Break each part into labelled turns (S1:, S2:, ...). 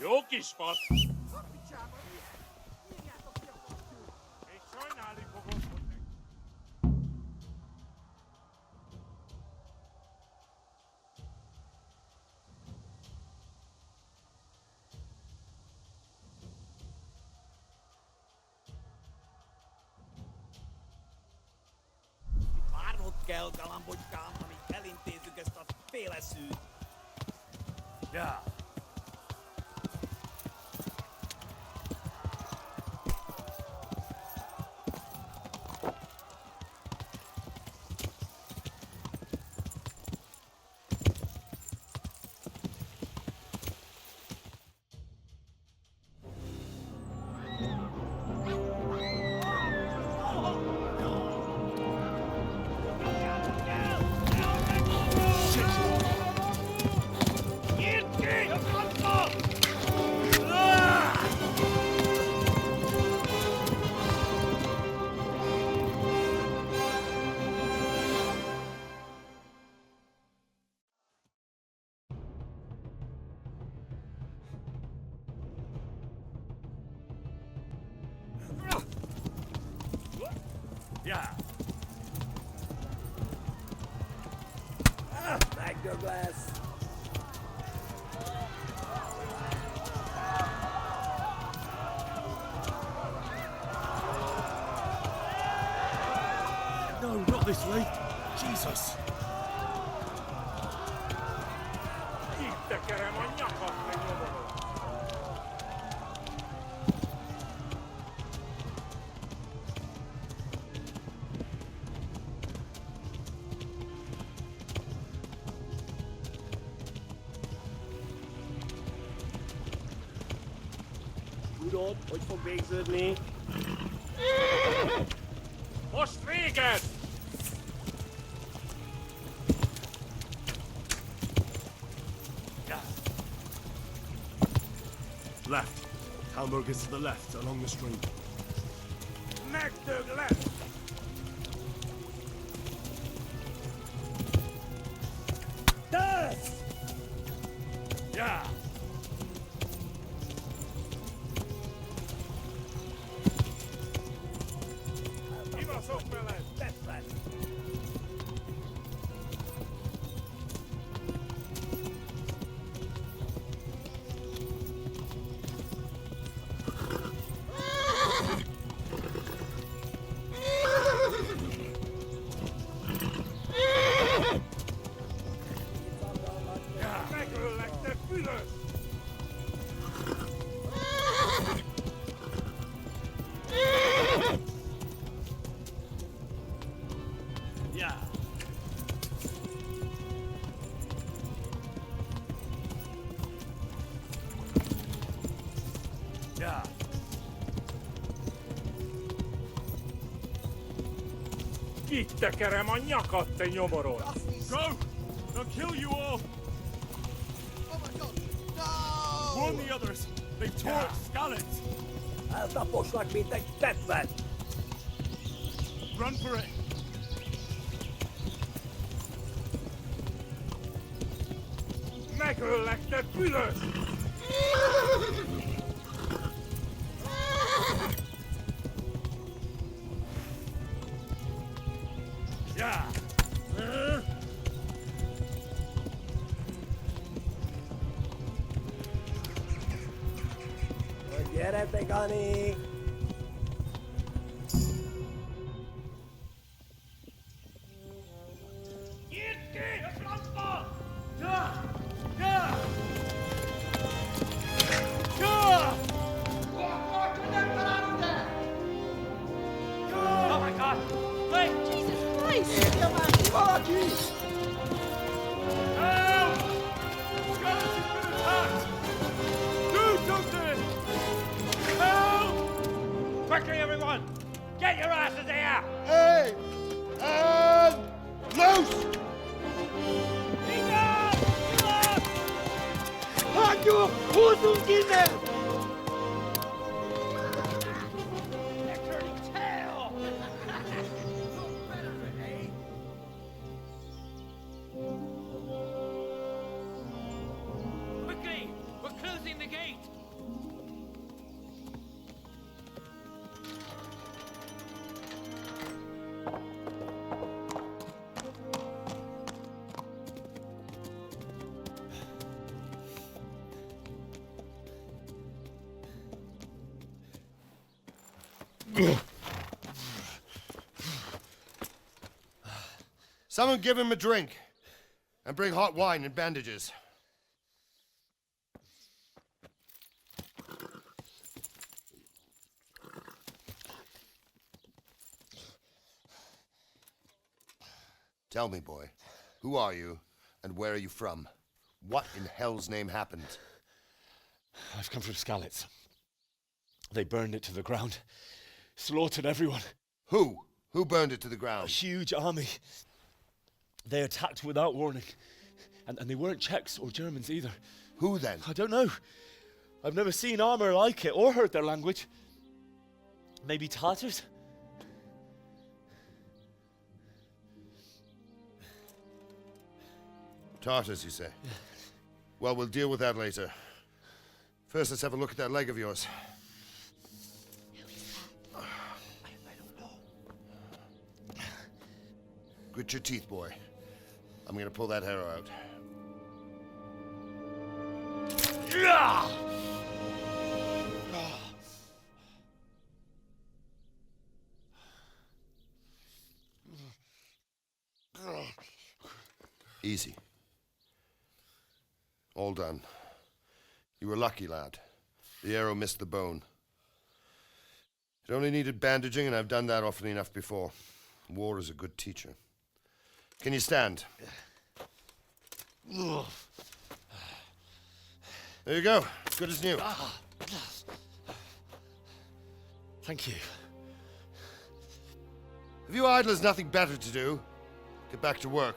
S1: Jó kis fasz! És sajnálni fogod, hogy meg...
S2: Várnod kell, galambocskám, amíg elintézzük ezt a féleszűt.
S1: Ja. Ja.
S2: Megdög lesz.
S1: No, not this way. Jesus. Itt tekerem a nyakat, meg nyomorod.
S3: Tudod, hogy fog végződni?
S1: Most véged!
S4: Left. Hamburg is to the left, along the stream.
S1: Megdög lesz!
S2: Tesz!
S1: Ja! Kibaszok veled!
S2: Tesz lesz!
S1: Ja! Megöllek, te fülös! Ja! Ja! Itt tekerem a nyakat, te nyomorod!
S4: Go! They'll kill you all!
S5: Oh my god! No!
S4: Warn the others! They've torched Skalitz!
S2: Eltaposlak, mint egy tetved!
S4: Run for it!
S1: Megöllek, te fülös! Ja!
S2: Gyere, Gani!
S1: Nyitd ki a francba! Ja! Ja! Ja! Oh my God! Wait!
S6: Jesus Christ!
S1: Help! Scottish has been attacked! Do something! Help! Quickly, everyone! Get your asses here!
S5: Hey! And loose!
S3: Hagyjuk! Húzzunk innen!
S1: They're turning tail! Quickly! We're closing the gate!
S4: Someone give him a drink. And bring hot wine and bandages. Tell me, boy, who are you and where are you from? What in hell's name happened?
S6: I've come from Skalitz. They burned it to the ground. Slaughtered everyone.
S4: Who? Who burned it to the
S6: A
S4: ground?
S6: huge army. They attacked without warning. And they weren't Czechs or Germans either.
S4: Who then?
S6: I don't know. I've never seen armor like it or heard their language. Maybe Tatars?
S4: Tartars, you say? Well, we'll deal with that later. First, let's have a look at that leg of yours.
S6: I don't know.
S4: Grit your teeth, boy. I'm gonna pull that arrow out. Easy. All done. You were lucky, lad. The arrow missed the bone. It only needed bandaging, and I've done that often enough before. War is a good teacher. Can you stand? There you go. Good as new.
S6: Thank you.
S4: If you idlers nothing better to do, get back to work.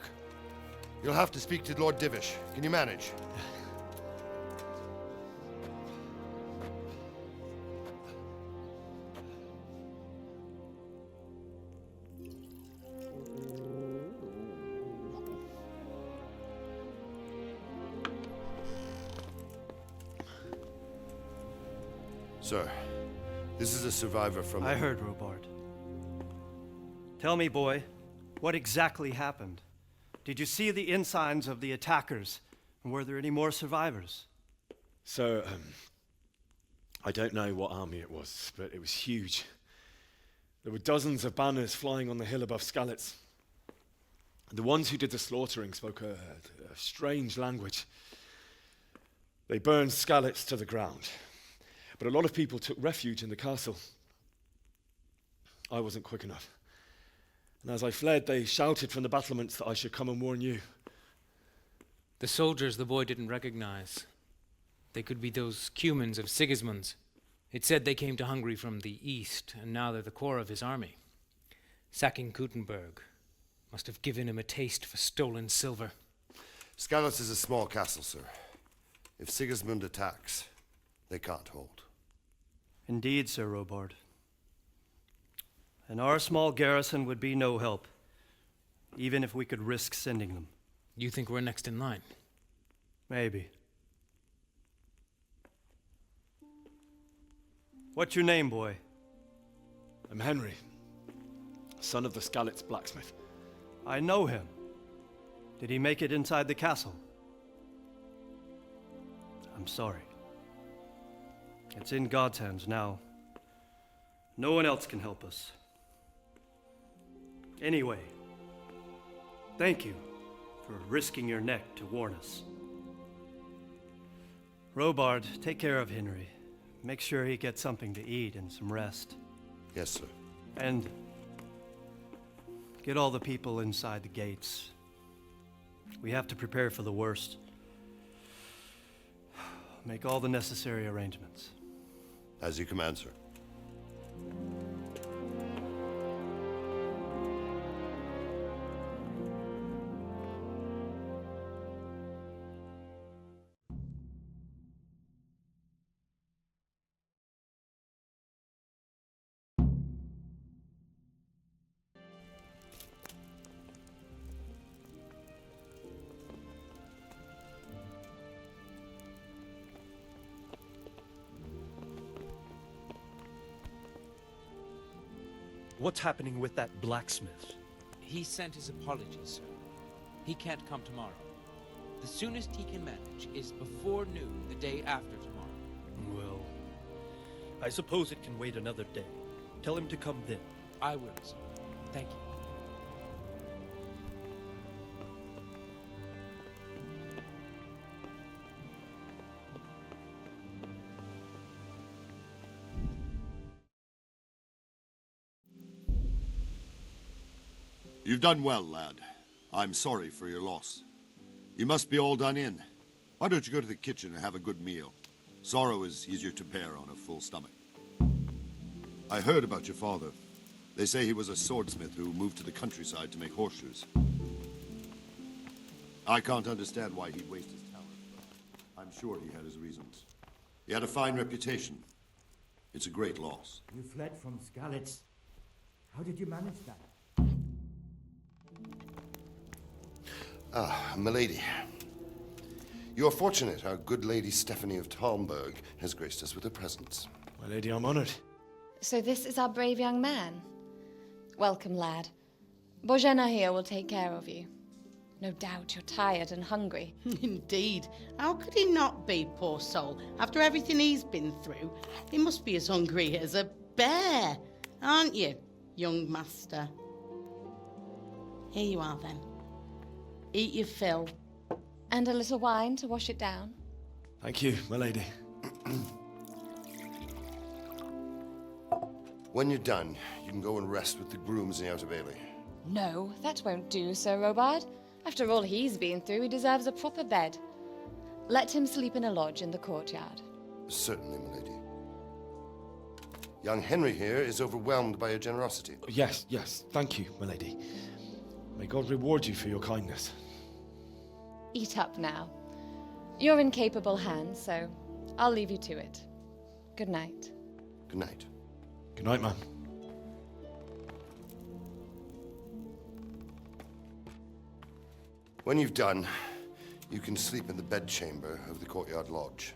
S4: You'll have to speak to Lord Divish. Can you manage? Sir, this is a survivor from...
S7: I heard, Robard. Tell me, boy, what exactly happened? Did you see the ensigns of the attackers? And were there any more survivors?
S6: So, I don't know what army it was, but it was huge. There were dozens of banners flying on the hill above Skalitz. The ones who did the slaughtering spoke a strange language. They burned Skalitz to the ground. But a lot of people took refuge in the castle. I wasn't quick enough. And as I fled, they shouted from the battlements that I should come and warn you.
S8: The soldiers the boy didn't recognize. They could be those Cumans of Sigismund's. It said they came to Hungary from the east, and now they're the core of his army. Sacking Gutenberg must have given him a taste for stolen silver.
S4: Skalitz is a small castle, sir. If Sigismund attacks, they can't hold.
S7: Indeed, Sir Robard. And our small garrison would be no help, even if we could risk sending them.
S8: You think we're next in line?
S7: Maybe. What's your name, boy?
S6: I'm Henry, son of the Skalitz blacksmith.
S7: I know him. Did he make it inside the castle? I'm sorry. It's in God's hands now. No one else can help us. Anyway, thank you for risking your neck to warn us. Robard, take care of Henry. Make sure he gets something to eat and some rest.
S4: Yes, sir.
S7: And get all the people inside the gates. We have to prepare for the worst. Make all the necessary arrangements.
S4: As you command, sir.
S7: What's happening with that blacksmith?
S8: He sent his apologies, sir. He can't come tomorrow. The soonest he can manage is before noon the day after tomorrow.
S7: Well, I suppose it can wait another day. Tell him to come then.
S8: I will, sir. Thank you.
S9: You've done well, lad. I'm sorry for your loss. You must be all done in. Why don't you go to the kitchen and have a good meal? Sorrow is easier to bear on a full stomach. I heard about your father. They say he was a swordsmith who moved to the countryside to make horseshoes. I can't understand why he'd waste his talent, but I'm sure he had his reasons. He had a fine reputation. It's a great loss.
S10: You fled from Skalitz. How did you manage that?
S4: Ah, milady. You are fortunate our good lady Stephanie of Talmberg has graced us with her presence.
S6: My lady, I'm honored.
S11: So this is our brave young man. Welcome, lad. Bozhena here will take care of you. No doubt you're tired and hungry.
S12: Indeed. How could he not be, poor soul? After everything he's been through, he must be as hungry as a bear, aren't you, young master? Here you are, then. Eat your fill.
S11: And a little wine to wash it down.
S6: Thank you, my lady.
S4: When you're done, you can go and rest with the grooms in the Outer Bailey.
S11: No, that won't do, Sir Robard. After all he's been through, he deserves a proper bed. Let him sleep in a lodge in the courtyard.
S4: Certainly, milady. Young Henry here is overwhelmed by your generosity.
S6: Yes, yes. Thank you, my lady. May God reward you for your kindness.
S11: Eat up now. You're in capable hands, so I'll leave you to it. Good night.
S4: Good night.
S6: Good night, ma'am.
S4: When you've done, you can sleep in the bedchamber of the courtyard lodge.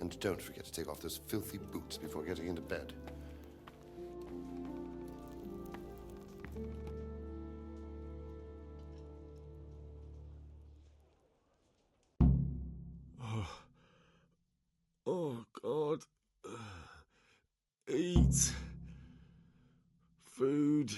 S4: And don't forget to take off those filthy boots before getting into bed.
S3: Oh, God. Eat. Food.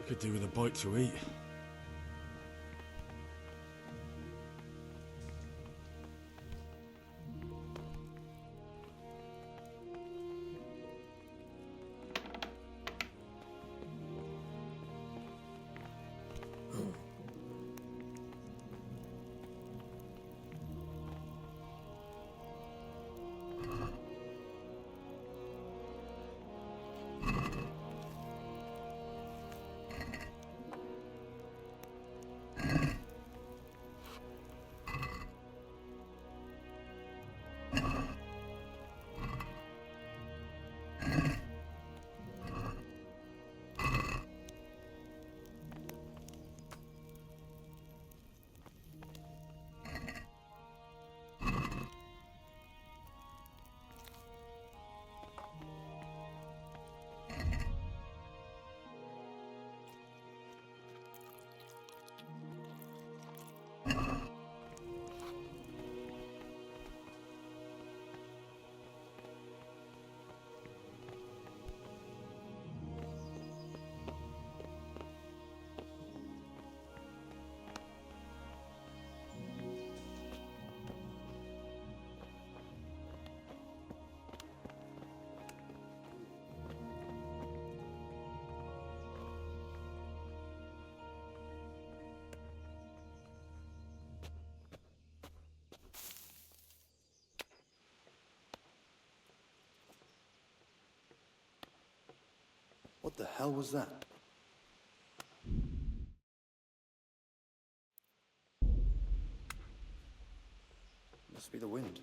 S3: Could do with a bite to eat.
S13: What the hell was that? Must be the wind.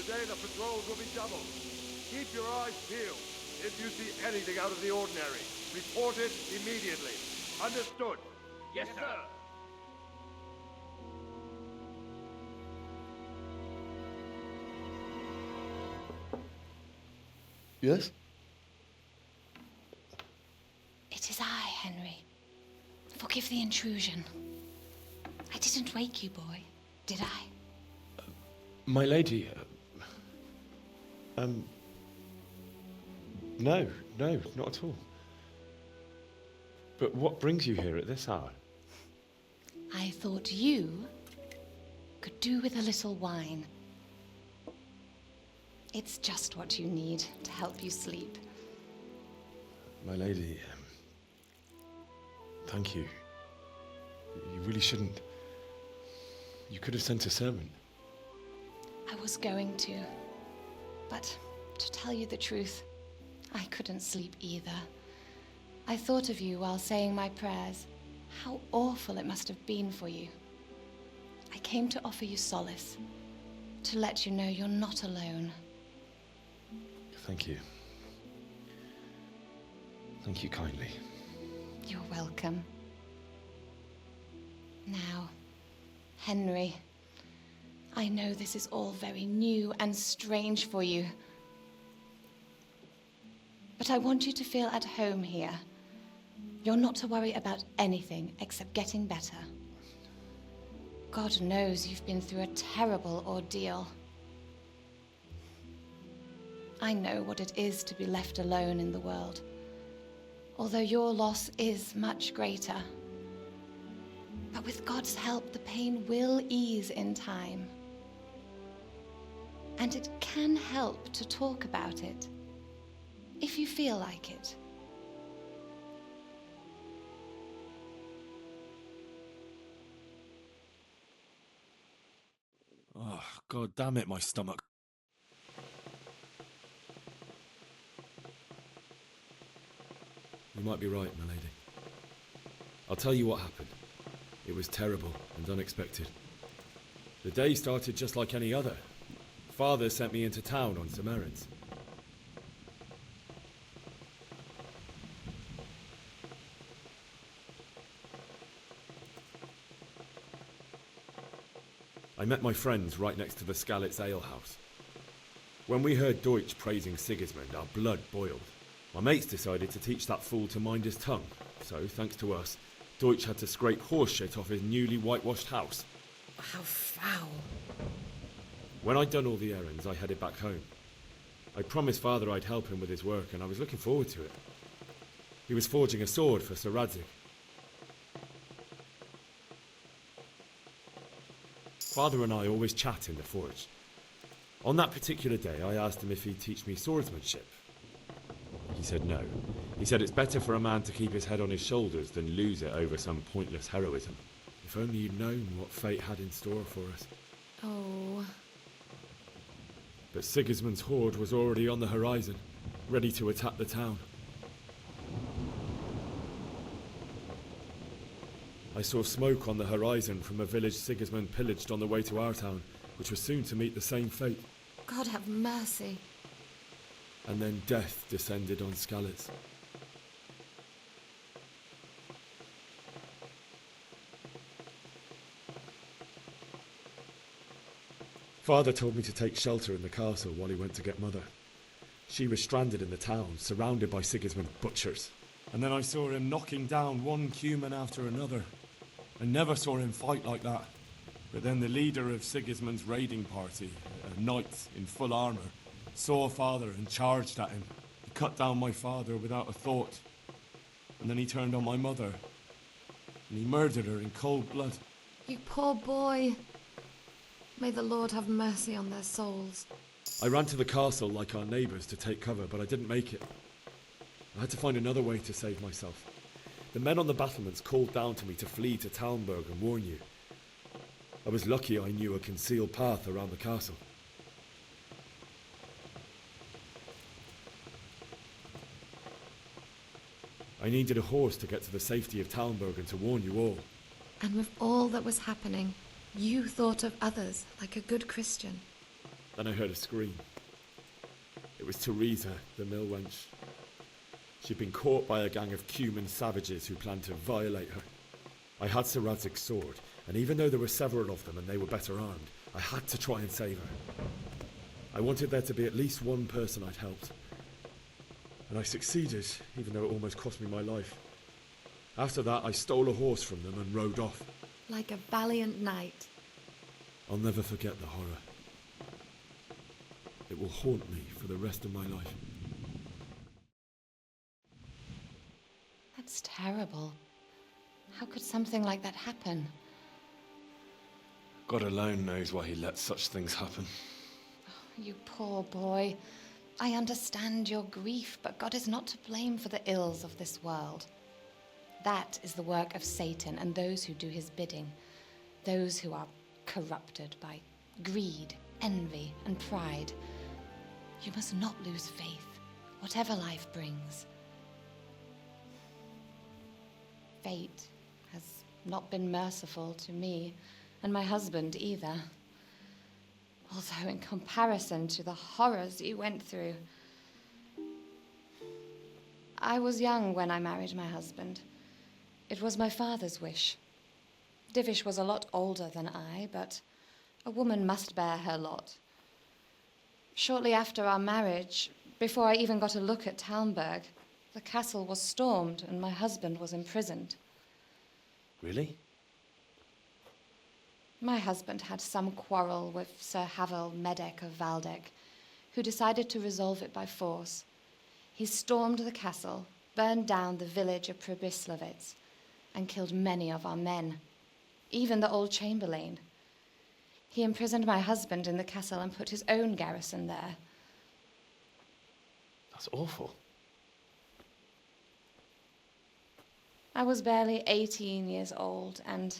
S5: Today the patrols will be doubled. Keep your eyes peeled. If you see anything out of the ordinary, report it immediately. Understood?
S1: Yes, sir.
S13: Yes?
S11: It is I, Henry. Forgive the intrusion. I didn't wake you, boy, did I?
S6: My lady, no, not at all. But what brings you here at this hour?
S11: I thought you could do with a little wine. It's just what you need to help you sleep.
S6: My lady, thank you. You really shouldn't. You could have sent a servant.
S11: I was going to, but to tell you the truth, I couldn't sleep either. I thought of you while saying my prayers. How awful it must have been for you. I came to offer you solace, to let you know you're not alone.
S6: Thank you. Thank you kindly.
S11: You're welcome. Now, Henry, I know this is all very new and strange for you, but I want you to feel at home here. You're not to worry about anything except getting better. God knows you've been through a terrible ordeal. I know what it is to be left alone in the world, although your loss is much greater. But with God's help, the pain will ease in time. And it can help to talk about it, if you feel like it.
S3: Oh, God damn it, my stomach.
S6: You might be right, my lady. I'll tell you what happened. It was terrible and unexpected. The day started just like any other. Father sent me into town on some errands. I met my friends right next to the Skalitz alehouse. When we heard Deutsch praising Sigismund, our blood boiled. My mates decided to teach that fool to mind his tongue, so, thanks to us, Deutsch had to scrape horse shit off his newly whitewashed house.
S12: How foul.
S6: When I'd done all the errands, I headed back home. I promised Father I'd help him with his work, and I was looking forward to it. He was forging a sword for Sir Radzig. Father and I always chat in the forge. On that particular day, I asked him if he'd teach me swordsmanship. He said no. He said it's better for a man to keep his head on his shoulders than lose it over some pointless heroism. If only you'd known what fate had in store for us.
S11: Oh.
S6: But Sigismund's horde was already on the horizon, ready to attack the town. I saw smoke on the horizon from a village Sigismund pillaged on the way to our town, which was soon to meet the same fate.
S11: God have mercy.
S6: And then death descended on Skalitz. Father told me to take shelter in the castle while he went to get Mother. She was stranded in the town, surrounded by Sigismund's butchers. And then I saw him knocking down one human after another. I never saw him fight like that. But then the leader of Sigismund's raiding party, a knight in full armour, saw Father and charged at him. He cut down my father without a thought. And then he turned on my mother. And he murdered her in cold blood.
S14: You poor boy. May the Lord have mercy on their souls.
S6: I ran to the castle like our neighbours to take cover, but I didn't make it. I had to find another way to save myself. The men on the battlements called down to me to flee to Talmberg and warn you. I was lucky I knew a concealed path around the castle. I needed a horse to get to the safety of Talmberg and to warn you all.
S14: And with all that was happening, you thought of others like a good Christian.
S6: Then I heard a scream. It was Teresa, the mill wench. She'd been caught by a gang of Cuman savages who planned to violate her. I had Sir Radzig's sword, and even though there were several of them and they were better armed, I had to try and save her. I wanted there to be at least one person I'd helped. And I succeeded, even though it almost cost me my life. After that, I stole a horse from them and rode off.
S14: Like a valiant knight.
S6: I'll never forget the horror. It will haunt me for the rest of my life.
S11: That's terrible. How could something like that happen?
S6: God alone knows why he lets such things happen.
S11: Oh, you poor boy. I understand your grief, but God is not to blame for the ills of this world. That is the work of Satan and those who do his bidding, those who are corrupted by greed, envy, and pride. You must not lose faith, whatever life brings. Fate has not been merciful to me, and my husband either. Although in comparison to the horrors you went through. I was young when I married my husband. It was my father's wish. Divish was a lot older than I, but a woman must bear her lot. Shortly after our marriage, before I even got a look at Talmberg, the castle was stormed and my husband was imprisoned.
S6: Really?
S11: My husband had some quarrel with Sir Havel Medek of Valdek, who decided to resolve it by force. He stormed the castle, burned down the village of Pribyslavitz, and killed many of our men, even the old chamberlain. He imprisoned my husband in the castle and put his own garrison there.
S6: That's awful.
S11: I was barely 18 years old, and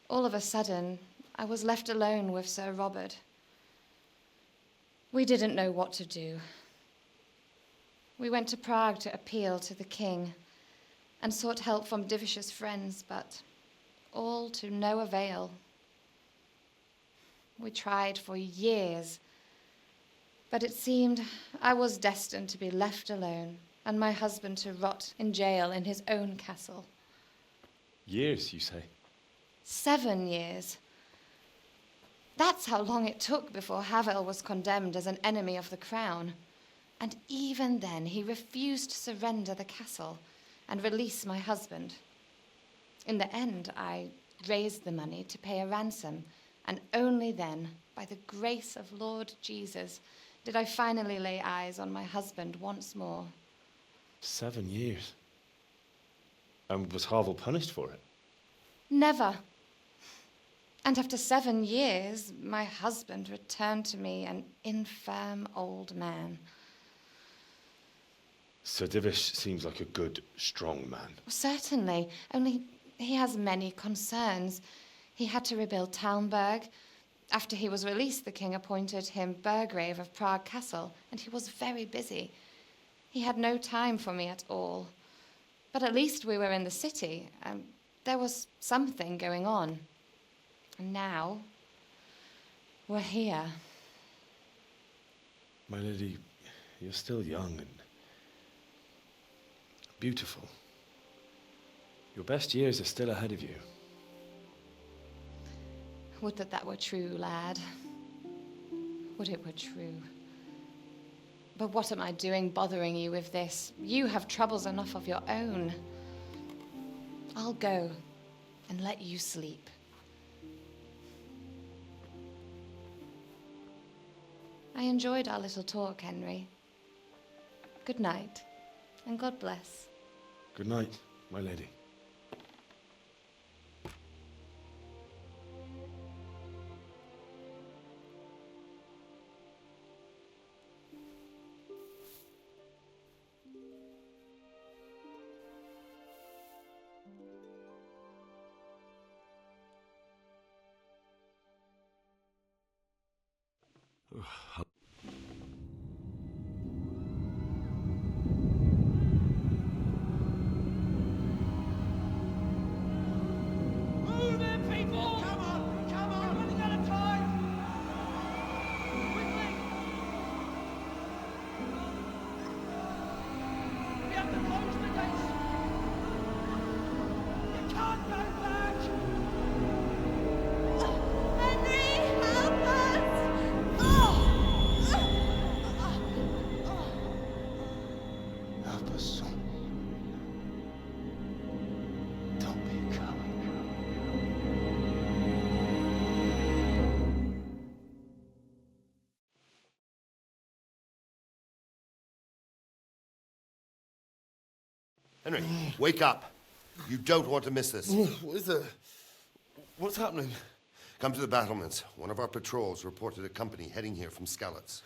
S11: all of a sudden, I was left alone with Sir Robert. We didn't know what to do. We went to Prague to appeal to the king and sought help from Divish's friends, but all to no avail. We tried for years, but it seemed I was destined to be left alone and my husband to rot in jail in his own castle.
S6: Years, you say?
S11: 7 years. That's how long it took before Havel was condemned as an enemy of the crown. And even then, he refused to surrender the castle and release my husband. In the end, I raised the money to pay a ransom, and only then, by the grace of Lord Jesus, did I finally lay eyes on my husband once more.
S6: 7 years? And was Havel punished for it?
S11: Never. And after 7 years, my husband returned to me an infirm old man.
S6: Sir Divish seems like a good, strong man.
S11: Certainly, only he has many concerns. He had to rebuild Talmberg. After he was released, the king appointed him Burgrave of Prague Castle, and he was very busy. He had no time for me at all. But at least we were in the city, and there was something going on. And now, we're here.
S6: My lady, you're still young and beautiful. Your best years are still ahead of you.
S11: Would that that were true, lad. Would it were true. But what am I doing bothering you with this? You have troubles enough of your own. I'll go and let you sleep. I enjoyed our little talk, Henry. Good night, and God bless.
S6: Good night, my lady.
S1: Move it, people! Come on! Come on! We're running out of time! Quickly! We have to close the gates! You can't go back!
S11: Henry, help us!
S13: Help us, son. Don't be a coward.
S4: Henry, wake up. You don't want to miss this.
S13: What is it? What's happening?
S4: Come to the battlements. One of our patrols reported a company heading here from Skalitz.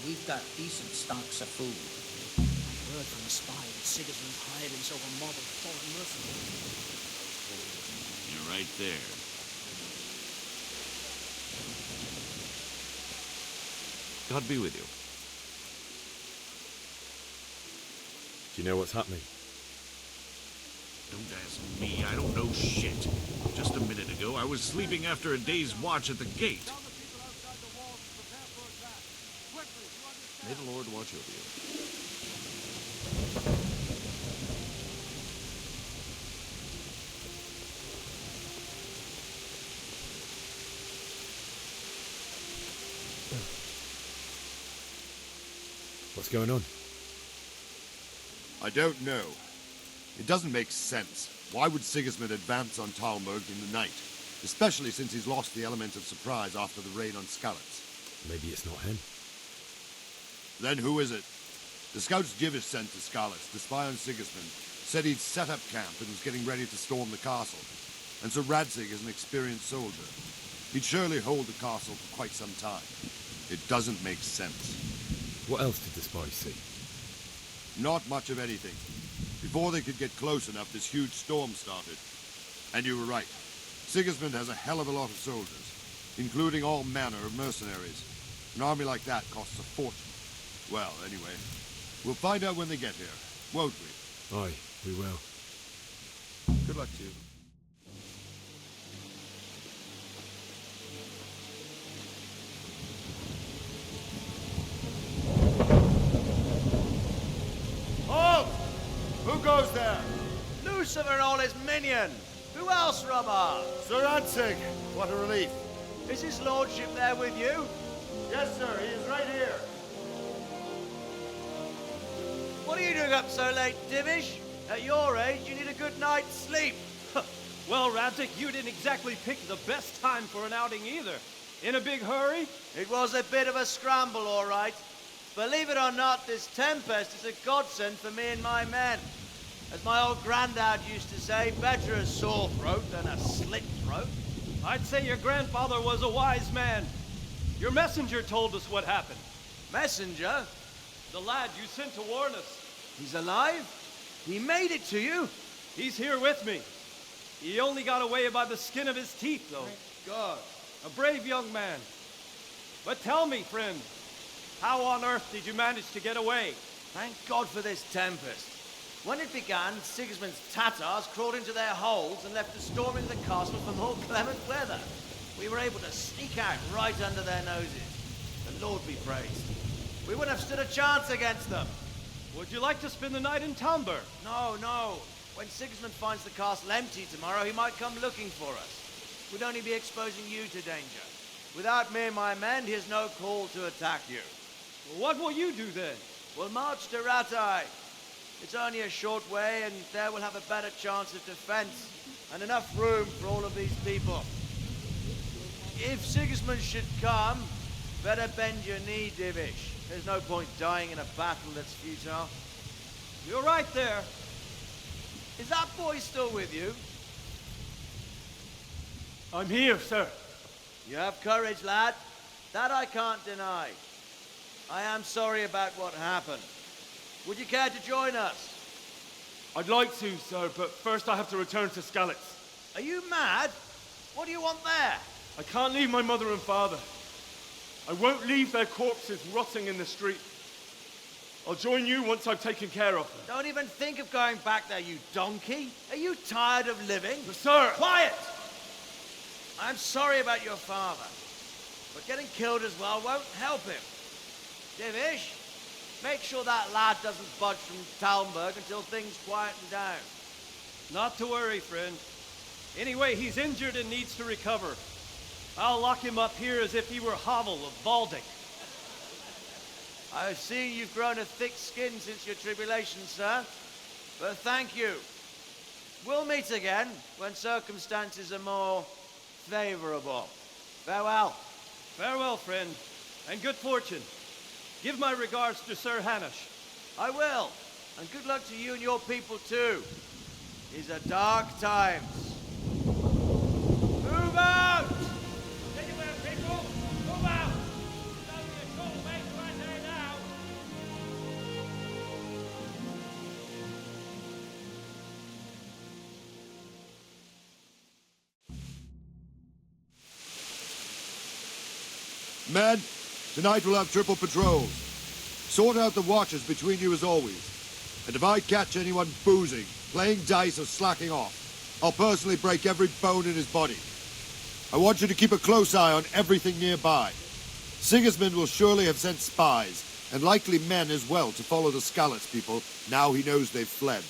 S15: We've got decent stocks of food. I heard from a spy that Sigismund's hiding so a mob of foreign mercenaries.
S16: You're right there. God be with you.
S6: Do you know what's happening?
S16: Don't ask me, I don't know shit. Just a minute ago, I was sleeping after a day's watch at the gate. May the Lord watch over you.
S6: What's going on?
S9: I don't know. It doesn't make sense. Why would Sigismund advance on Talmberg in the night? Especially since he's lost the element of surprise after the raid on Skalitz.
S6: Maybe it's not him.
S9: Then who is it? The scouts Jivish sent to Skalitz to spy on Sigismund said he'd set up camp and was getting ready to storm the castle. And so Radzig is an experienced soldier. He'd surely hold the castle for quite some time. It doesn't make sense.
S6: What else did the spies see?
S9: Not much of anything. Before they could get close enough, this huge storm started. And you were right. Sigismund has a hell of a lot of soldiers, including all manner of mercenaries. An army like that costs a fortune. Well, anyway, we'll find out when they get here, won't we?
S6: Aye, we will.
S9: Good luck to you.
S5: Halt! Who goes there?
S17: Lucifer and all his minions. Who else, Robber?
S5: Sir Ansig. What a relief.
S17: Is his lordship there with you?
S5: Yes, sir. He is right here.
S17: What are you doing up so late, Divish? At your age, you need a good night's sleep.
S18: Well, Radzik, you didn't exactly pick the best time for an outing either. In a big hurry?
S17: It was a bit of a scramble, all right. Believe it or not, this tempest is a godsend for me and my men. As my old granddad used to say, better a sore throat than a slit throat.
S18: I'd say your grandfather was a wise man. Your messenger told us what happened.
S17: Messenger?
S18: The lad you sent to warn us.
S17: He's alive? He made it to you?
S18: He's here with me. He only got away by the skin of his teeth, though.
S17: Thank God.
S18: A brave young man. But tell me, friend, how on earth did you manage to get away?
S17: Thank God for this tempest. When it began, Sigismund's Tatars crawled into their holes and left us storming the castle for more clement weather. We were able to sneak out right under their noses. The Lord be praised. We wouldn't have stood a chance against them.
S18: Would you like to spend the night in Talmberg?
S17: No, no. When Sigismund finds the castle empty tomorrow, he might come looking for us. We'd only be exposing you to danger. Without me and my men, he has no call to attack you.
S18: Well, what will you do then?
S17: We'll march to Ratai. It's only a short way, and there we'll have a better chance of defense, and enough room for all of these people. If Sigismund should come, better bend your knee, Divish. There's no point dying in a battle that's futile.
S18: You're right there.
S17: Is that boy still with you?
S18: I'm here, sir.
S17: You have courage, lad. That I can't deny. I am sorry about what happened. Would you care to join us?
S18: I'd like to, sir, but first I have to return to Skalitz.
S17: Are you mad? What do you want there?
S18: I can't leave my mother and father. I won't leave their corpses rotting in the street. I'll join you once I've taken care of them.
S17: Don't even think of going back there, you donkey. Are you tired of living?
S18: But sir!
S17: Quiet! I'm sorry about your father, but getting killed as well won't help him. Divish, make sure that lad doesn't budge from Talmberg until things quieten down.
S18: Not to worry, friend. Anyway, he's injured and needs to recover. I'll lock him up here as if he were Havel of Baldic.
S17: I see you've grown a thick skin since your tribulation, sir. But thank you. We'll meet again when circumstances are more favorable. Farewell.
S18: Farewell, friend, and good fortune. Give my regards to Sir Hanush.
S17: I will. And good luck to you and your people, too. These are dark times. Move out!
S1: Anywhere, people! Move out! It's only a short way to Ratai now.
S9: Men, tonight we'll have triple patrols. Sort out the watches between you as always. And if I catch anyone boozing, playing dice or slacking off, I'll personally break every bone in his body. I want you to keep a close eye on everything nearby. Sigismund will surely have sent spies, and likely men as well, to follow the Skalitz people now he knows they've fled.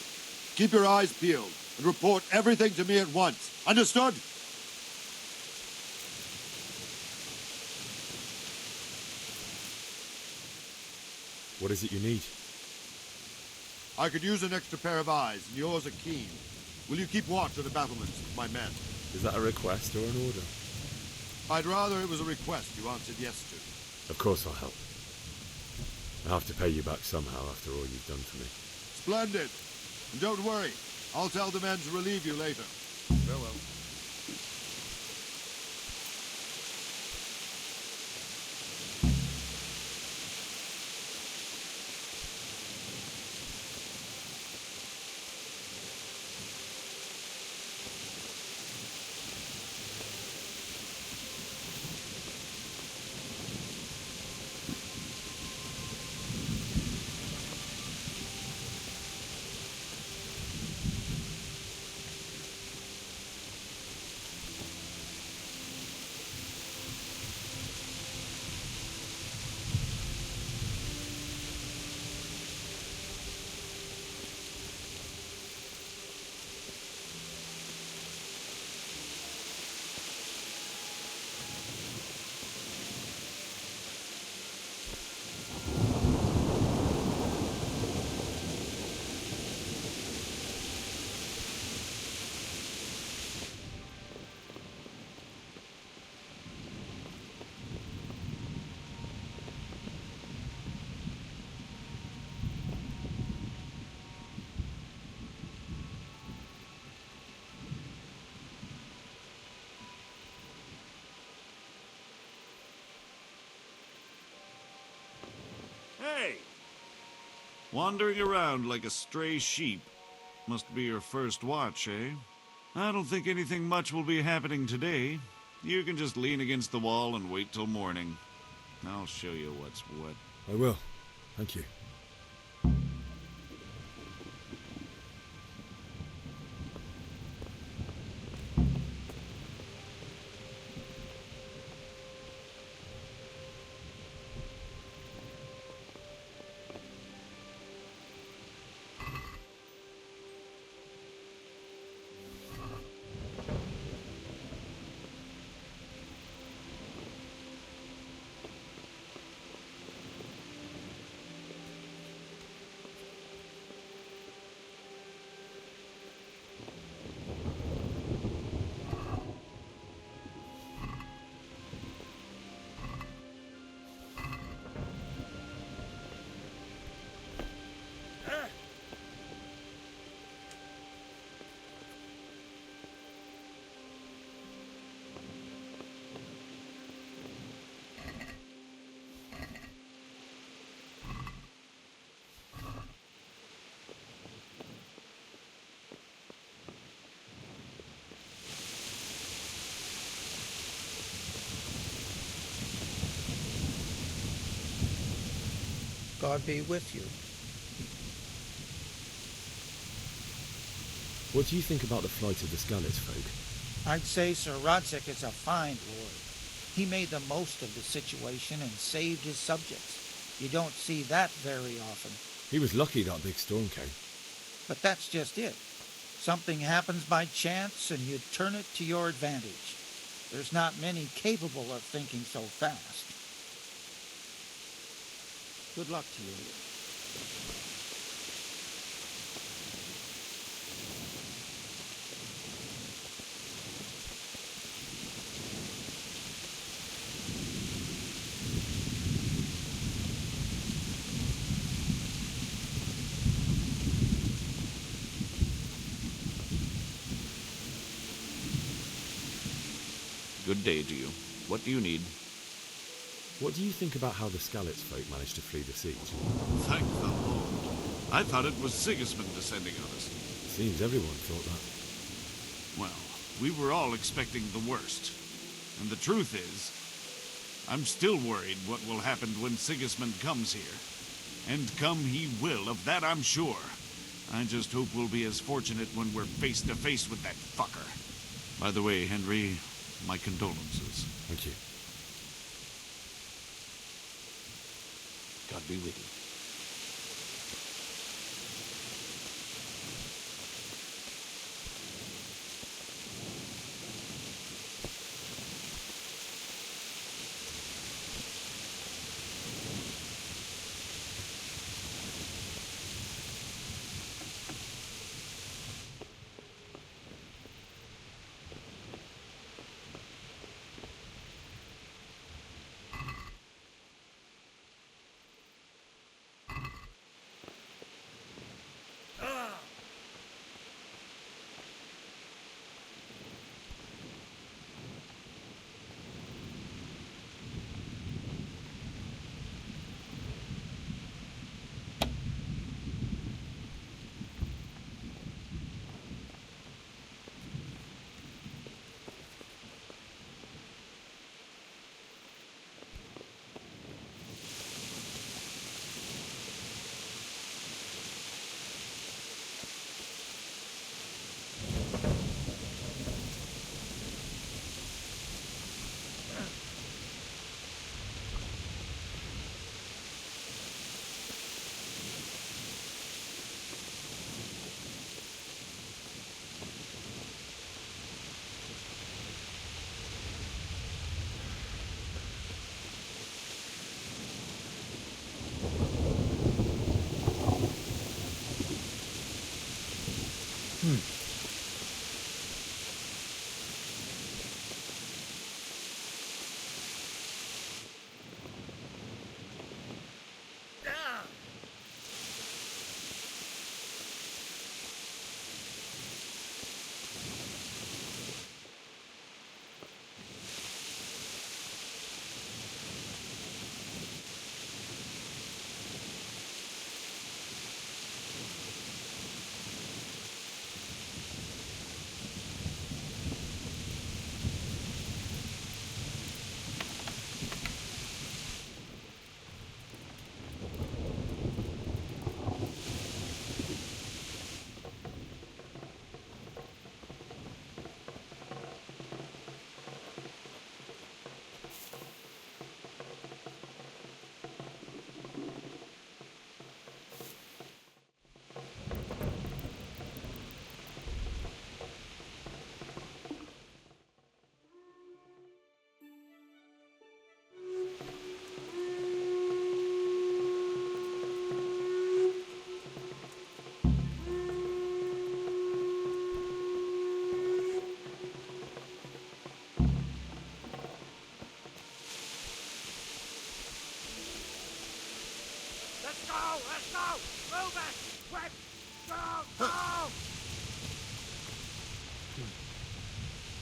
S9: Keep your eyes peeled, and report everything to me at once. Understood?
S6: What is it you need?
S9: I could use an extra pair of eyes, and yours are keen. Will you keep watch of the battlements, my men?
S6: Is that a request or an order?
S9: I'd rather it was a request you answered yes to.
S6: Of course I'll help. I have to pay you back somehow after all you've done for me.
S9: Splendid. And don't worry, I'll tell the men to relieve you later. Farewell.
S16: Wandering around like a stray sheep. Must be your first watch, eh? I don't think anything much will be happening today. You can just lean against the wall and wait till morning. I'll show you what's what.
S6: I will. Thank you.
S19: God be with you.
S6: What do you think about the flight of the Skalitz folk?
S19: I'd say Sir Rodzik is a fine lord. He made the most of the situation and saved his subjects. You don't see that very often.
S6: He was lucky that big storm came.
S19: But that's just it. Something happens by chance and you turn it to your advantage. There's not many capable of thinking so fast. Good luck to you.
S16: Good day to you. What do you need?
S6: What do you think about how the Skalitz folk managed to flee the siege?
S16: Thank the Lord. I thought it was Sigismund descending on us.
S6: Seems everyone thought that.
S16: Well, we were all expecting the worst. And the truth is, I'm still worried what will happen when Sigismund comes here. And come he will, of that I'm sure. I just hope we'll be as fortunate when we're face to face with that fucker. By the way, Henry, my condolences.
S6: Thank you.
S16: God be with you.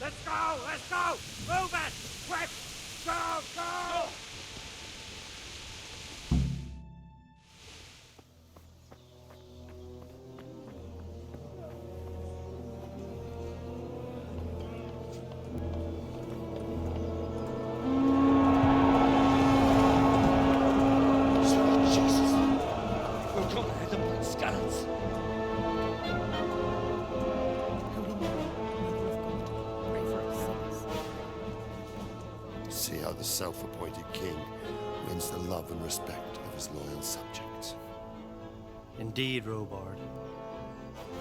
S1: Let's go! Let's go! Move it! Quick! Go! Go!
S4: See how the self-appointed king wins the love and respect of his loyal subjects.
S7: Indeed, Robard.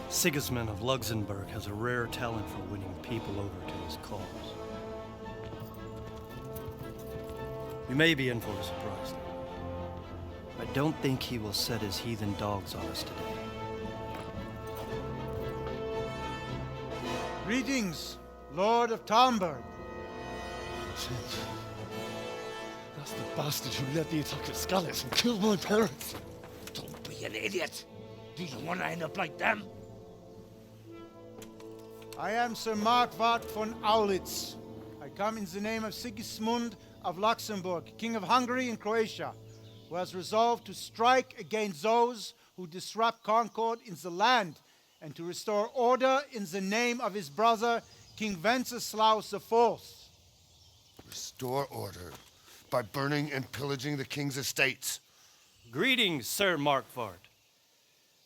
S7: Sigismund of Luxembourg has a rare talent for winning people over to his cause. We may be in for a surprise, though. I don't think he will set his heathen dogs on us today.
S20: Greetings, Lord of Talmberg.
S6: That's the bastard who led the attack at Skalitz and killed my parents.
S1: Don't be an idiot. Do you want to end up like them?
S20: I am Sir Markwart von Aulitz. I come in the name of Sigismund of Luxembourg, King of Hungary and Croatia, who has resolved to strike against those who disrupt concord in the land and to restore order in the name of his brother, King Wenceslaus IV.
S4: Restore order by burning and pillaging the king's estates.
S7: Greetings, Sir Markwart.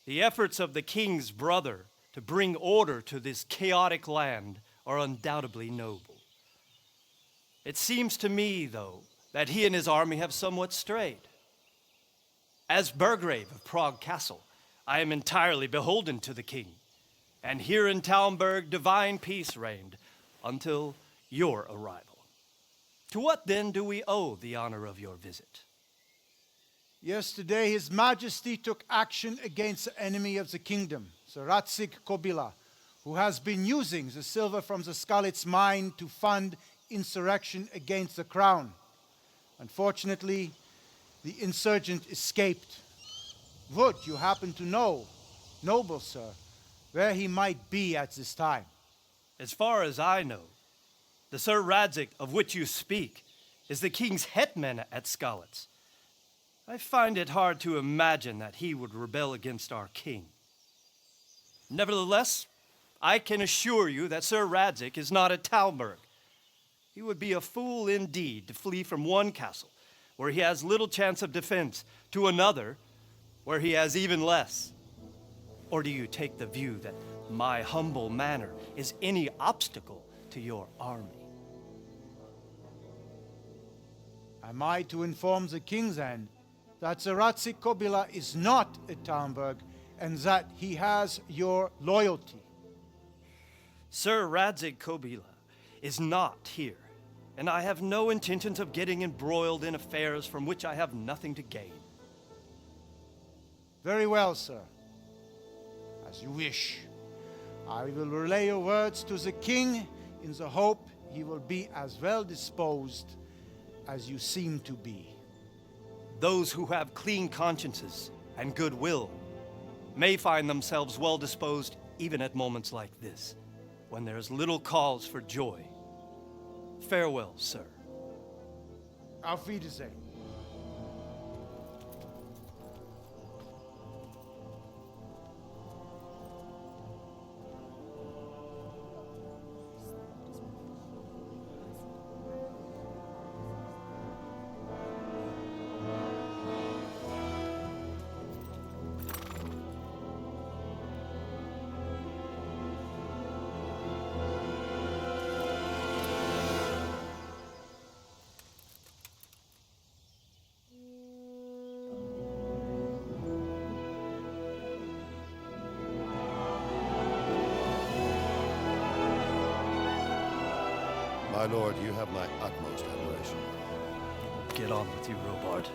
S7: The efforts of the king's brother to bring order to this chaotic land are undoubtedly noble. It seems to me, though, that he and his army have somewhat strayed. As Burgrave of Prague Castle, I am entirely beholden to the king, and here in Talmberg divine peace reigned until your arrival. To what then do we owe the honor of your visit?
S20: Yesterday, His Majesty took action against the enemy of the kingdom, Sir Radzig Kobyla, who has been using the silver from the Skalitz mine to fund insurrection against the crown. Unfortunately, the insurgent escaped. Would you happen to know, noble sir, where he might be at this time?
S7: As far as I know, the Sir Radzig of which you speak is the king's hetman at Skalitz. I find it hard to imagine that he would rebel against our king. Nevertheless, I can assure you that Sir Radzig is not at Talmberg. He would be a fool indeed to flee from one castle, where he has little chance of defense, to another, where he has even less. Or do you take the view that my humble manner is any obstacle to your army?
S20: Am I to inform the king then that Sir Radzig Kobyla is not at Talmberg and that he has your loyalty?
S7: Sir Radzig Kobyla is not here, and I have no intentions of getting embroiled in affairs from which I have nothing to gain.
S20: Very well, sir. As you wish. I will relay your words to the king in the hope he will be as well disposed as you seem to be.
S7: Those who have clean consciences and goodwill may find themselves well disposed even at moments like this, when there is little cause for joy. Farewell, sir.
S20: Auf Wiedersehen.
S4: My lord, you have my utmost admiration.
S7: Get on with you, Robard.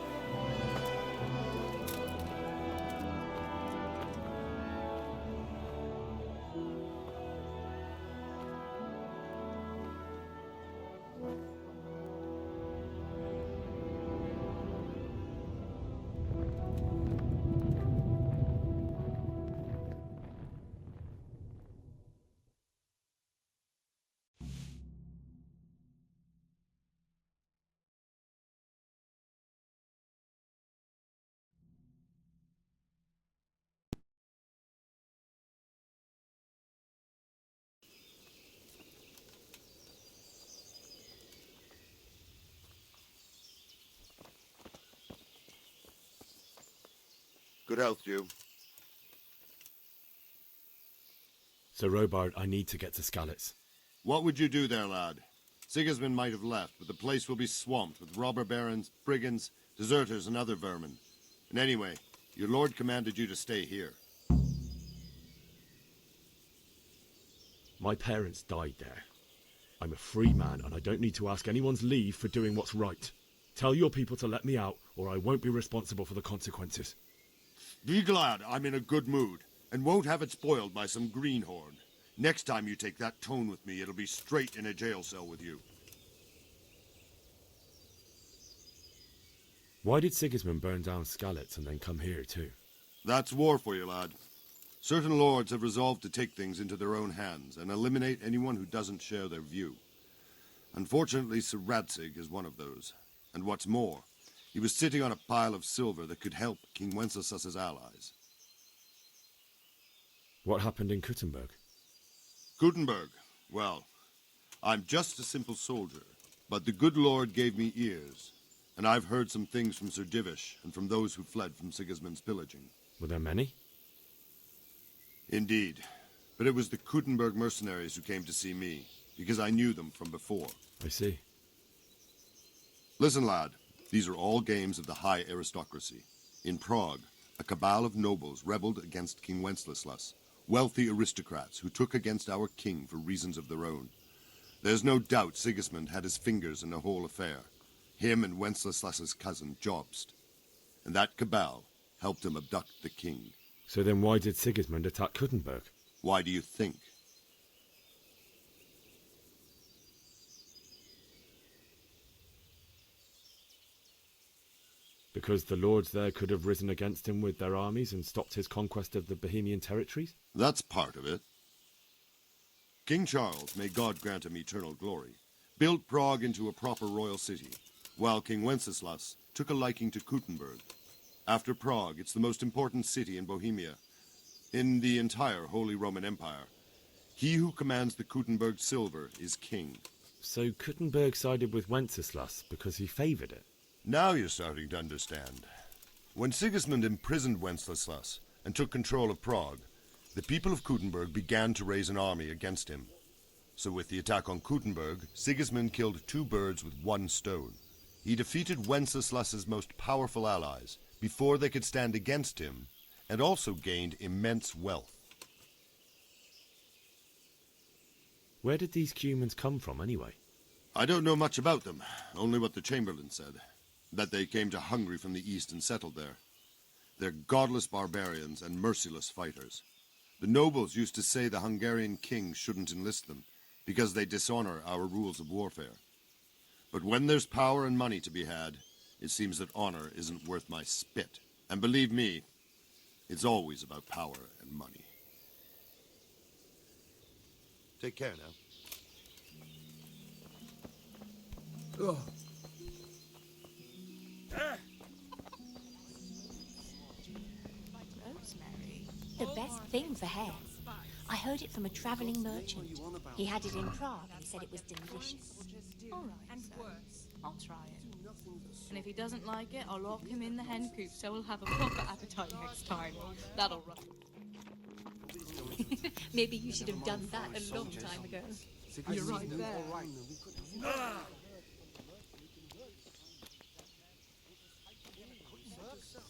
S9: Good health to you.
S6: Sir Robard, I need to get to Skalitz.
S9: What would you do there, lad? Sigismund might have left, but the place will be swamped with robber barons, brigands, deserters, and other vermin. And anyway, your lord commanded you to stay here.
S6: My parents died there. I'm a free man, and I don't need to ask anyone's leave for doing what's right. Tell your people to let me out, or I won't be responsible for the consequences.
S9: Be glad I'm in a good mood, and won't have it spoiled by some greenhorn. Next time you take that tone with me, it'll be straight in a jail cell with you.
S6: Why did Sigismund burn down Skalitz and then come here too?
S9: That's war for you, lad. Certain lords have resolved to take things into their own hands and eliminate anyone who doesn't share their view. Unfortunately, Sir Radzig is one of those. And what's more, he was sitting on a pile of silver that could help King Wenceslas's allies.
S6: What happened in Kuttenberg?
S9: Gutenberg, well, I'm just a simple soldier, but the good Lord gave me ears, and I've heard some things from Sir Divish and from those who fled from Sigismund's pillaging.
S6: Were there many?
S9: Indeed, but it was the Kuttenberg mercenaries who came to see me, because I knew them from before.
S6: I see.
S9: Listen, lad, these are all games of the high aristocracy. In Prague, a cabal of nobles rebelled against King Wenceslas, wealthy aristocrats who took against our king for reasons of their own. There's no doubt Sigismund had his fingers in the whole affair, him and Wenceslas's cousin Jobst. And that cabal helped him abduct the king.
S6: So then why did Sigismund attack Kuttenberg?
S9: Why do you think?
S6: Because the lords there could have risen against him with their armies and stopped his conquest of the Bohemian territories?
S9: That's part of it. King Charles, may God grant him eternal glory, built Prague into a proper royal city, while King Wenceslas took a liking to Kuttenberg. After Prague, it's the most important city in Bohemia, in the entire Holy Roman Empire. He who commands the Kuttenberg silver is king.
S6: So Kuttenberg sided with Wenceslas because he favoured it?
S9: Now you're starting to understand. When Sigismund imprisoned Wenceslas and took control of Prague, the people of Kuttenberg began to raise an army against him. So with the attack on Kuttenberg, Sigismund killed two birds with one stone. He defeated Wenceslas's most powerful allies before they could stand against him, and also gained immense wealth.
S6: Where did these humans come from anyway?
S9: I don't know much about them, only what the Chamberlain said. That they came to Hungary from the east and settled there. They're godless barbarians and merciless fighters. The nobles used to say the Hungarian king shouldn't enlist them, because they dishonor our rules of warfare. But when there's power and money to be had, it seems that honor isn't worth my spit. And believe me, it's always about power and money. Take care now.
S10: Oh.
S21: The best thing for hair. I heard it from a travelling merchant. He had it in Prague and said it was delicious.
S22: All right, and worse. I'll try it. And if he doesn't like it, I'll lock him in the hen coop so he'll have a proper appetite next time. That'll run.
S21: Maybe you should have done that a long time ago.
S22: You're right there.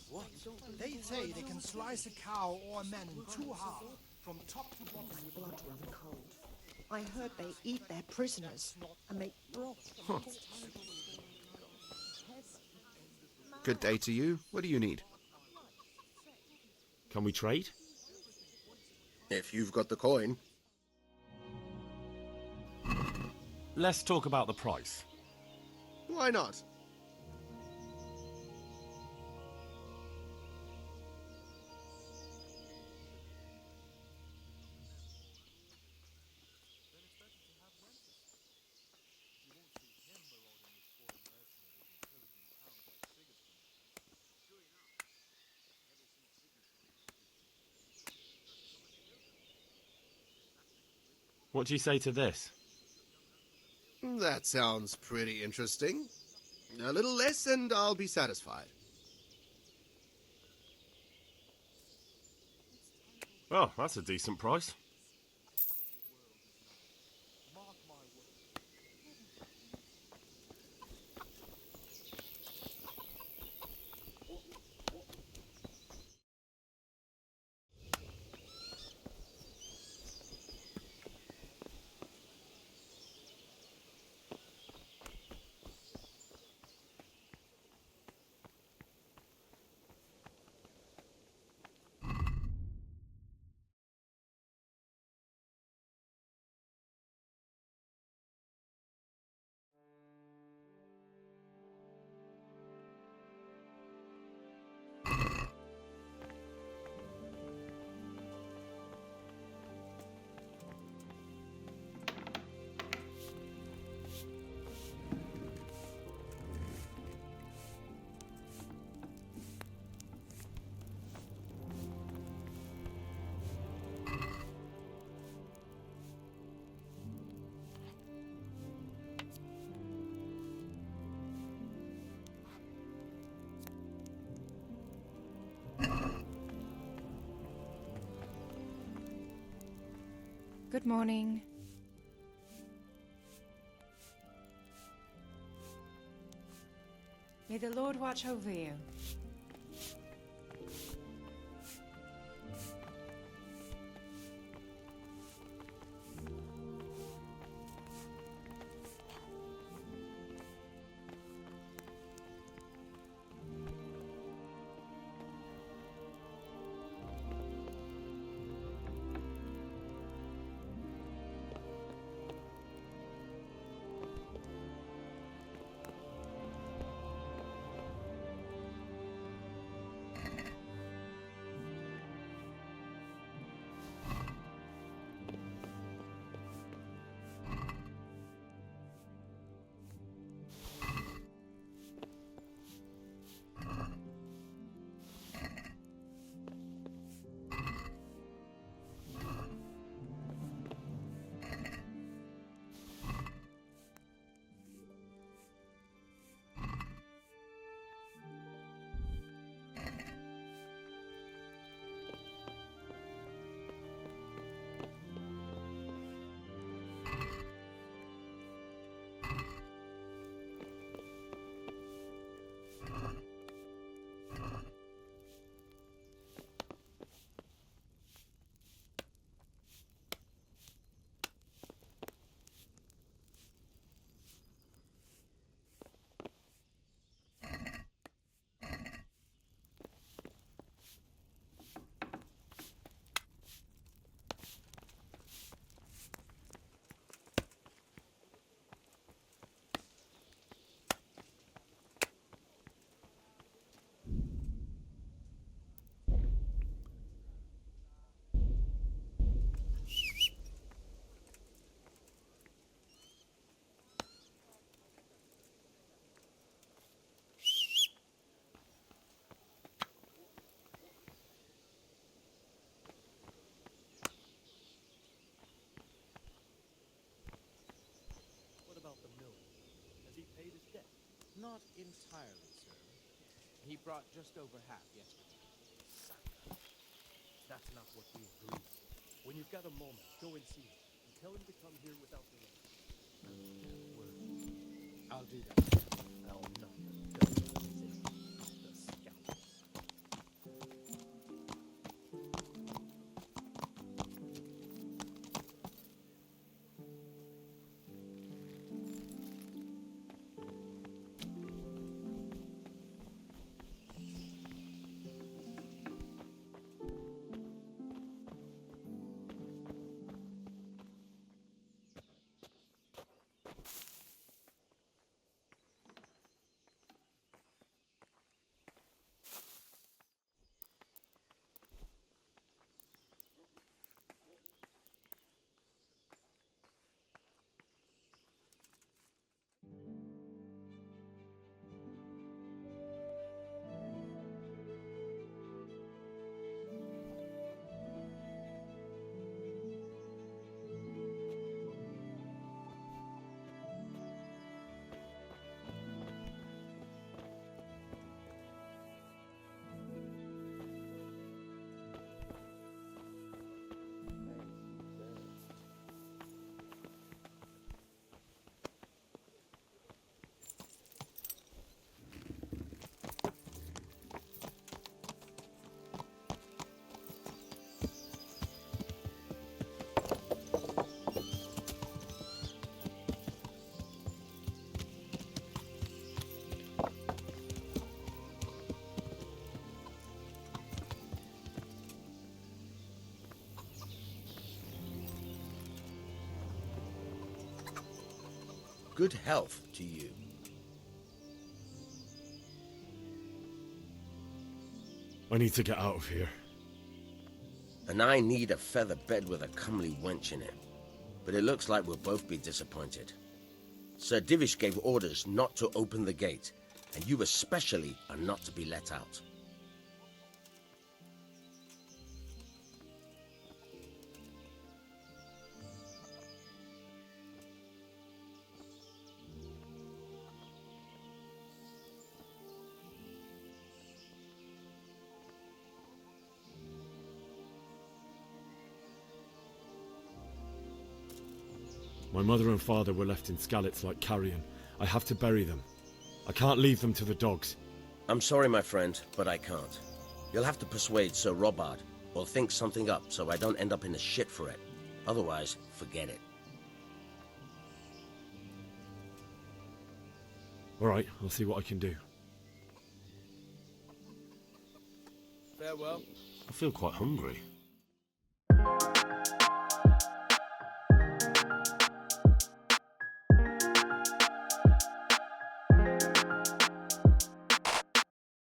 S10: What? They say they can slice a cow or a man in two halves, from top to bottom with blood run cold.
S23: I heard they eat their prisoners and make broth.
S24: Huh. Good day to you. What do you need?
S6: Can we trade?
S24: If you've got the coin.
S3: Let's talk about the price.
S24: Why not?
S6: What do you say to this?
S24: That sounds pretty interesting. A little less and I'll be satisfied.
S3: Well, that's a decent price.
S2: Good morning. May the Lord watch over you.
S8: Not entirely, sir. He brought just over half yesterday.
S12: That's not what we agreed. When you've got a moment, go and see him. And tell him to come here without delay.
S8: I'll do that.
S12: I'll not the scoundrels.
S2: Good health to you.
S6: I need to get out of here.
S2: And I need a feather bed with a comely wench in it. But it looks like we'll both be disappointed. Sir Divish gave orders not to open the gate, and you especially are not to be let out.
S6: My mother and father were left in Skalitz like carrion. I have to bury them. I can't leave them to the dogs.
S2: I'm sorry, my friend, but I can't. You'll have to persuade Sir Robard, or think something up so I don't end up in a shit for it. Otherwise, forget it.
S6: All right, I'll see what I can do.
S24: Farewell.
S3: I feel quite hungry.